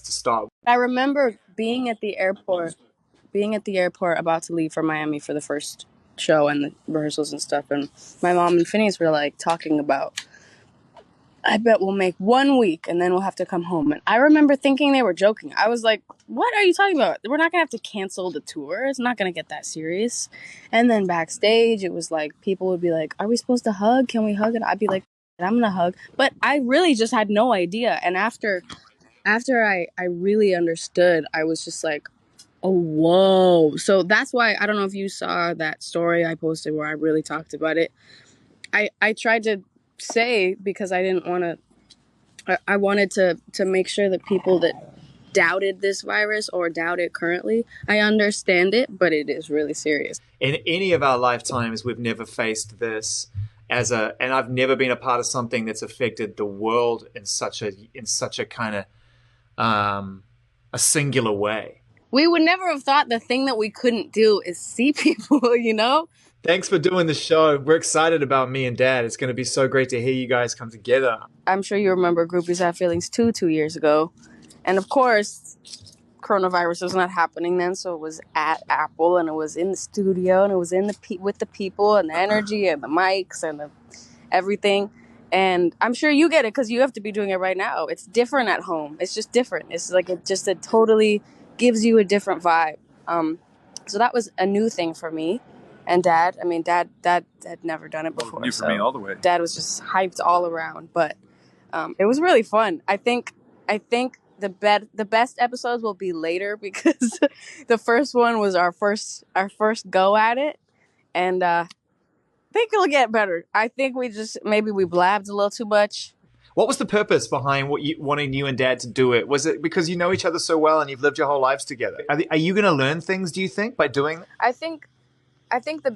to start. I remember being at the airport about to leave for Miami for the first show and the rehearsals and stuff, and my mom and Phineas were like talking about, I bet we'll make 1 week and then we'll have to come home. And I remember thinking they were joking. I was like, what are you talking about? We're not gonna have to cancel the tour. It's not gonna get that serious. And then backstage it was like, people would be like, are we supposed to hug? Can we hug? And I'd be like, I'm gonna hug. But I really just had no idea. And after I really understood, I was just like, oh, whoa. So that's why, I don't know if you saw that story I posted where I really talked about it. I tried to say, because I didn't want to, I wanted to make sure that people that doubted this virus or doubt it currently, I understand it, but it is really serious. In any of our lifetimes, we've never faced this and I've never been a part of something that's affected the world in such a kind of a singular way. We would never have thought the thing that we couldn't do is see people, you know? Thanks for doing the show. We're excited about me and Dad. It's going to be so great to hear you guys come together. I'm sure you remember Groupies Have Feelings 2 years ago. And of course, coronavirus was not happening then, so it was at Apple, and it was in the studio, and it was in with the people and the energy and the mics and everything. And I'm sure you get it because you have to be doing it right now. It's different at home. It's just different. It's like it totally gives you a different vibe. So that was a new thing for me. And Dad had never done it before. New for me all the way. Dad was just hyped all around, but it was really fun. I think the best episodes will be later because the first one was our first go at it, and I think it'll get better. I think maybe we blabbed a little too much. What was the purpose behind wanting you and Dad to do it? Was it because you know each other so well and you've lived your whole lives together? Are you going to learn things, do you think, by doing that? I think the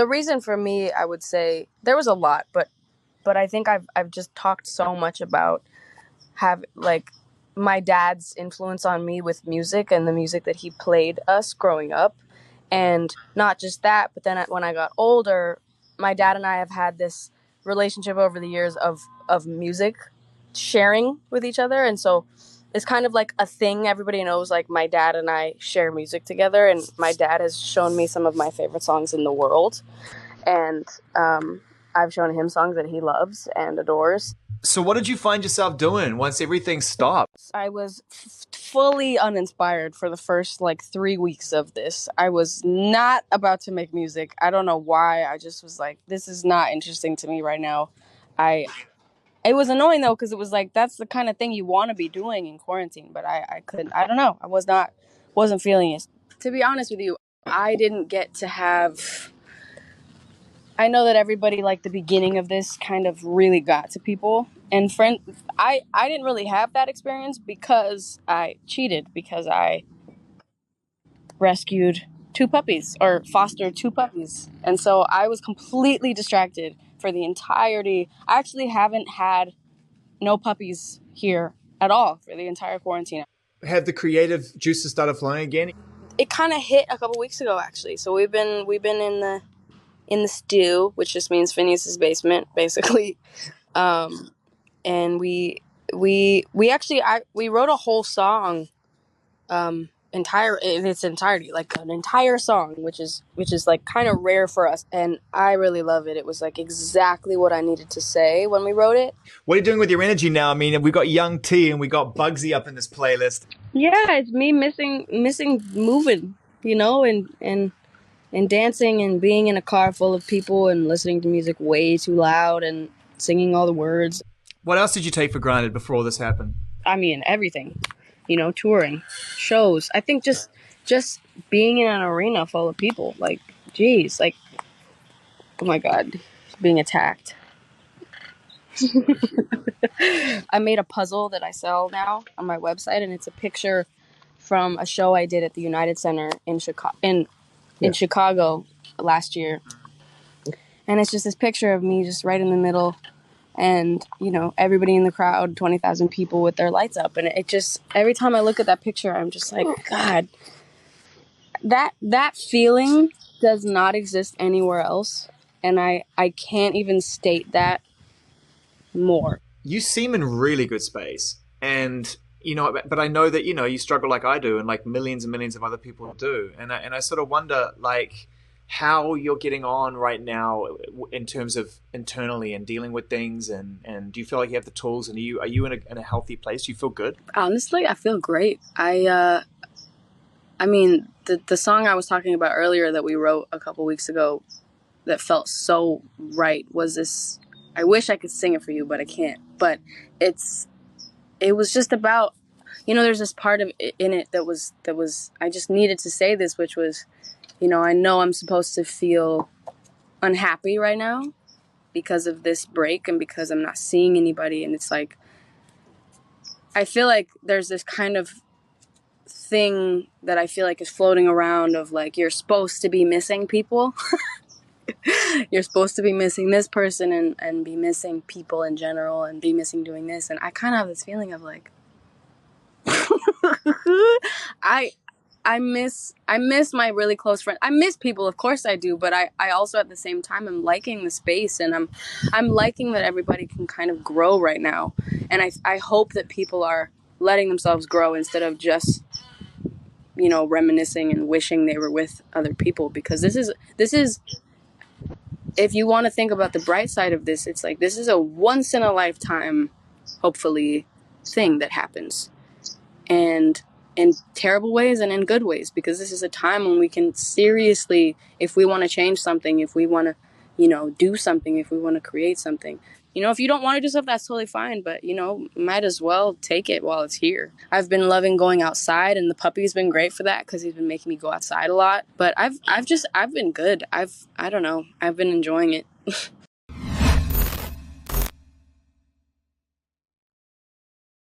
reason for me, I would say there was a lot, but I think I've just talked so much about my dad's influence on me with music and the music that he played us growing up. And not just that, but then when I got older, my dad and I have had this relationship over the years of music sharing with each other. And so it's kind of like a thing everybody knows, like my dad and I share music together, and my dad has shown me some of my favorite songs in the world, and I've shown him songs that he loves and adores. So what did you find yourself doing once everything stopped? I was fully uninspired for the first 3 weeks of this. I was not about to make music. I don't know why. I just was like, this is not interesting to me right now. It was annoying though, because it was like, that's the kind of thing you want to be doing in quarantine, but I couldn't. I don't know. I wasn't feeling it. To be honest with you, I didn't get to have. I know that everybody, the beginning of this kind of really got to people. And I didn't really have that experience because I cheated, because I rescued 2 puppies or fostered 2 puppies. And so I was completely distracted for the entirety. I actually haven't had no puppies here at all for the entire quarantine. Have the creative juices started flowing again? It kind of hit a couple weeks ago, actually. So we've been in the stew, which just means Phineas's basement, basically. And we wrote a whole song, in its entirety, an entire song, which is kind of rare for us. And I really love it. It was exactly what I needed to say when we wrote it. What are you doing with your energy now? I mean, we got Young T and we got Bugsy up in this playlist. Yeah, it's me missing moving, and dancing and being in a car full of people and listening to music way too loud and singing all the words. What else did you take for granted before all this happened? I mean, everything. Touring, shows. I think just being in an arena full of people. Oh my God, being attacked. I made a puzzle that I sell now on my website, and it's a picture from a show I did at the United Center in Chicago last year. And it's just this picture of me just right in the middle, and everybody in the crowd, 20,000 people with their lights up. And it just, every time I look at that picture, I'm just like, God, that feeling does not exist anywhere else. And I can't even state that more. you seem in really good space, and but I know that you struggle like I do, and like millions and millions of other people do, and I sort of wonder like how you're getting on right now in terms of internally and dealing with things, and do you feel like you have the tools, and are you in a healthy place? Do you feel good? Honestly, I feel great. I mean, the song I was talking about earlier that we wrote a couple weeks ago that felt so right was this. I wish I could sing it for you, but I can't. But it was just about, there's this part of in it that was I just needed to say this, which was, I know I'm supposed to feel unhappy right now because of this break and because I'm not seeing anybody, and it's like I feel like there's this kind of thing that I feel like is floating around of like you're supposed to be missing people. You're supposed to be missing this person and be missing people in general and be missing doing this, and I kind of have this feeling of like I miss my really close friend. I miss people, of course I do, but I also at the same time I'm liking the space, and I'm liking that everybody can kind of grow right now, and I hope that people are letting themselves grow instead of just reminiscing and wishing they were with other people, because this is if you want to think about the bright side of this, it's like this is a once in a lifetime, hopefully, thing that happens, and in terrible ways and in good ways, because this is a time when we can seriously, if we want to change something, if we want to, do something, if we want to create something, if you don't want to do stuff, that's totally fine, but, might as well take it while it's here. I've been loving going outside, and the puppy's been great for that because he's been making me go outside a lot, but I've been good. I don't know. I've been enjoying it.